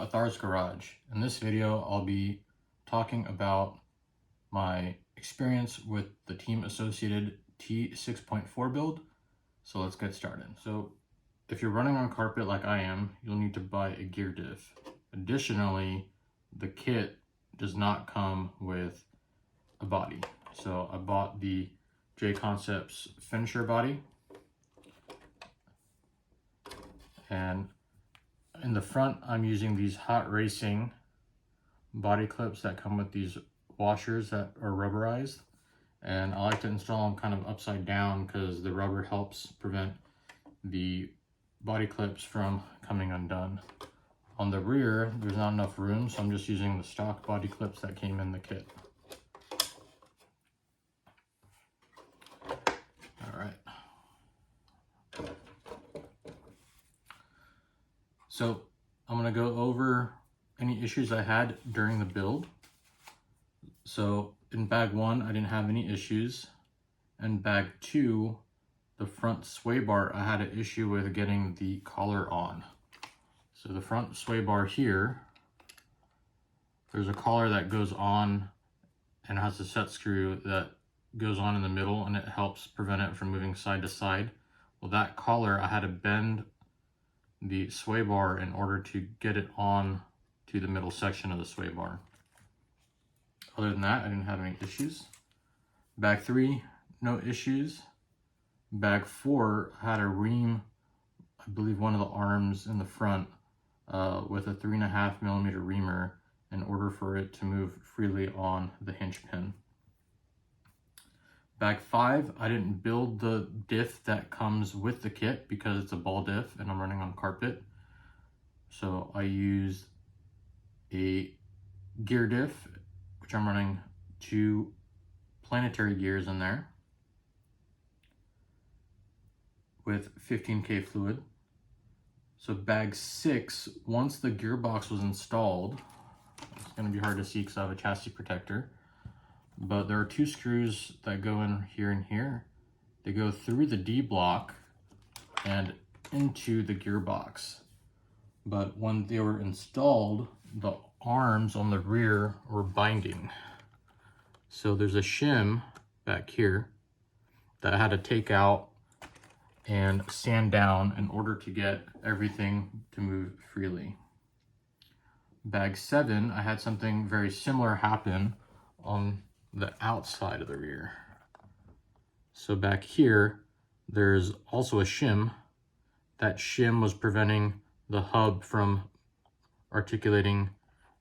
at Thar's Garage. In this video, I'll be talking about my experience with the Team Associated T6.4 build. So let's get started. So if you're running on carpet like I am, you'll need to buy a gear diff. Additionally, the kit does not come with a body. So I bought the J Concepts finisher body. And in the front, I'm using these Hot Racing body clips that come with these washers that are rubberized. And I like to install them kind of upside down because the rubber helps prevent the body clips from coming undone. On the rear, there's not enough room, so I'm just using the stock body clips that came in the kit. All right. So I'm gonna go over any issues I had during the build. So in bag 1, I didn't have any issues. In bag 2, the front sway bar, I had an issue with getting the collar on. So the front sway bar here, there's a collar that goes on and has a set screw that goes on in the middle, and it helps prevent it from moving side to side. Well, that collar, I had to bend the sway bar in order to get it on to the middle section of the sway bar. Other than that, I didn't have any issues. Bag 3, no issues. Bag 4 had a ream, I believe one of the arms in the front, with a 3.5mm reamer in order for it to move freely on the hinge pin. Bag 5, I didn't build the diff that comes with the kit because it's a ball diff and I'm running on carpet. So I used a gear diff, which I'm running 2 planetary gears in there with 15K fluid. So bag 6, once the gearbox was installed, it's going to be hard to see because I have a chassis protector, but there are 2 screws that go in here and here. They go through the D block and into the gearbox. But when they were installed, the arms on the rear were binding. So there's a shim back here that I had to take out and sand down in order to get everything to move freely. Bag 7, I had something very similar happen on the outside of the rear. So back here, there's also a shim. That shim was preventing the hub from articulating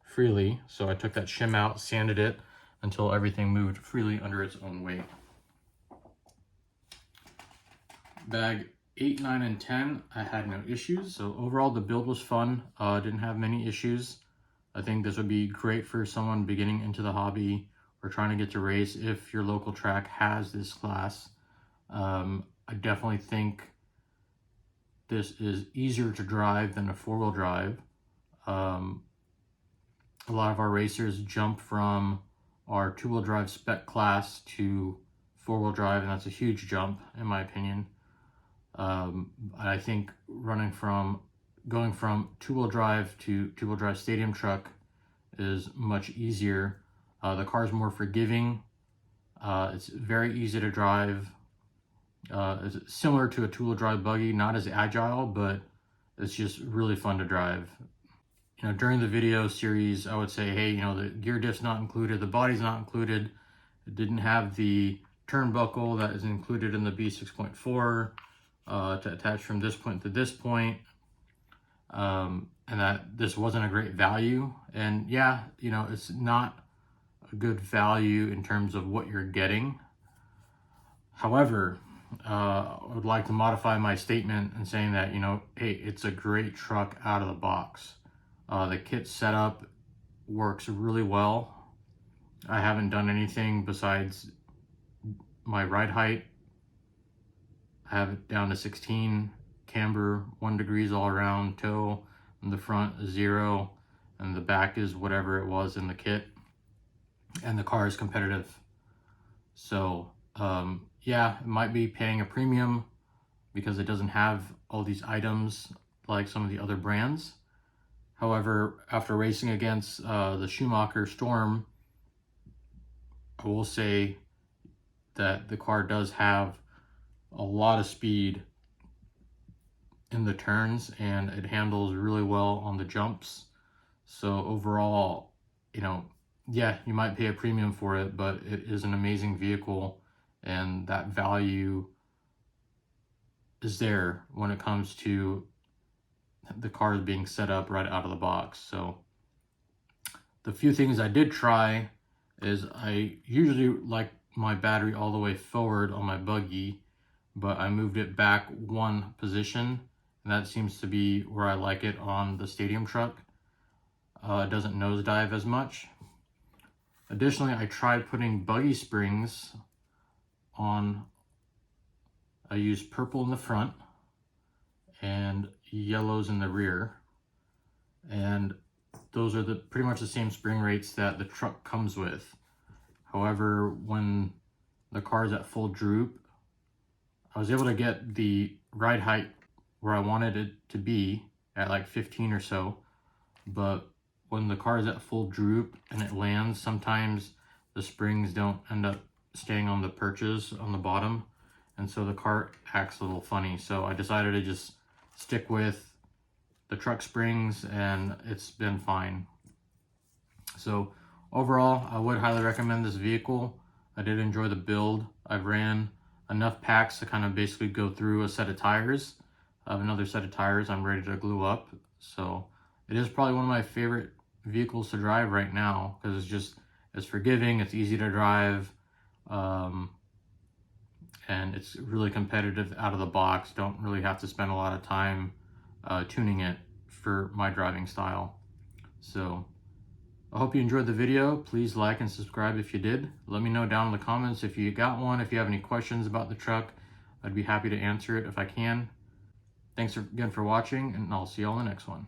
freely. So I took that shim out, sanded it until everything moved freely under its own weight. Bag 8, 9, and 10, I had no issues. So overall, the build was fun. Didn't have many issues. I think this would be great for someone beginning into the hobby or trying to get to race if your local track has this class. I definitely think this is easier to drive than a 4-wheel drive. A lot of our racers jump from our 2-wheel drive spec class to 4-wheel drive, and that's a huge jump in my opinion. I think going from 2-wheel drive to 2-wheel drive stadium truck is much easier. The car is more forgiving. It's very easy to drive. It's similar to a 2-wheel drive buggy, not as agile, but it's just really fun to drive. You know, during the video series, I would say, hey, you know, the gear diff's not included, the body's not included. It didn't have the turnbuckle that is included in the B6.4 to attach from this point to this point. And that this wasn't a great value. And yeah, you know, it's not a good value in terms of what you're getting. However, I would like to modify my statement in saying that, you know, hey, it's a great truck out of the box. The kit setup works really well. I haven't done anything besides my ride height. I have it down to 16, camber 1 degrees all around, toe in the front is 0, and the back is whatever it was in the kit. And the car is competitive. So yeah, it might be paying a premium because it doesn't have all these items like some of the other brands. However, after racing against the Schumacher Storm, I will say that the car does have a lot of speed in the turns, and it handles really well on the jumps. So overall, you know, yeah, you might pay a premium for it, but it is an amazing vehicle, and that value is there when it comes to the cars being set up right out of the box. So the few things I did try is I usually like my battery all the way forward on my buggy, but I moved it back one position, and that seems to be where I like it on the stadium truck. It doesn't nosedive as much. Additionally, I tried putting buggy springs on. I used purple in the front and yellows in the rear, and those are pretty much the same spring rates that the truck comes with. However, when the car is at full droop, I was able to get the ride height where I wanted it to be at like 15 or so, but when the car is at full droop and it lands, sometimes the springs don't end up staying on the perches on the bottom, and so the car acts a little funny. So I decided to just stick with the truck springs, and it's been fine. So overall, I would highly recommend this vehicle. I did enjoy the build. I've ran enough packs to kind of basically go through a set of tires. I have another set of tires I'm ready to glue up. So it is probably one of my favorite vehicles to drive right now, because it's forgiving, it's easy to drive, and it's really competitive out of the box. Don't really have to spend a lot of time tuning it for my driving style. So I hope you enjoyed the video. Please like and subscribe if you did. Let me know down in the comments if you got one. If you have any questions about the truck, I'd be happy to answer it if I can. Thanks again for watching, and I'll see you all in the next one.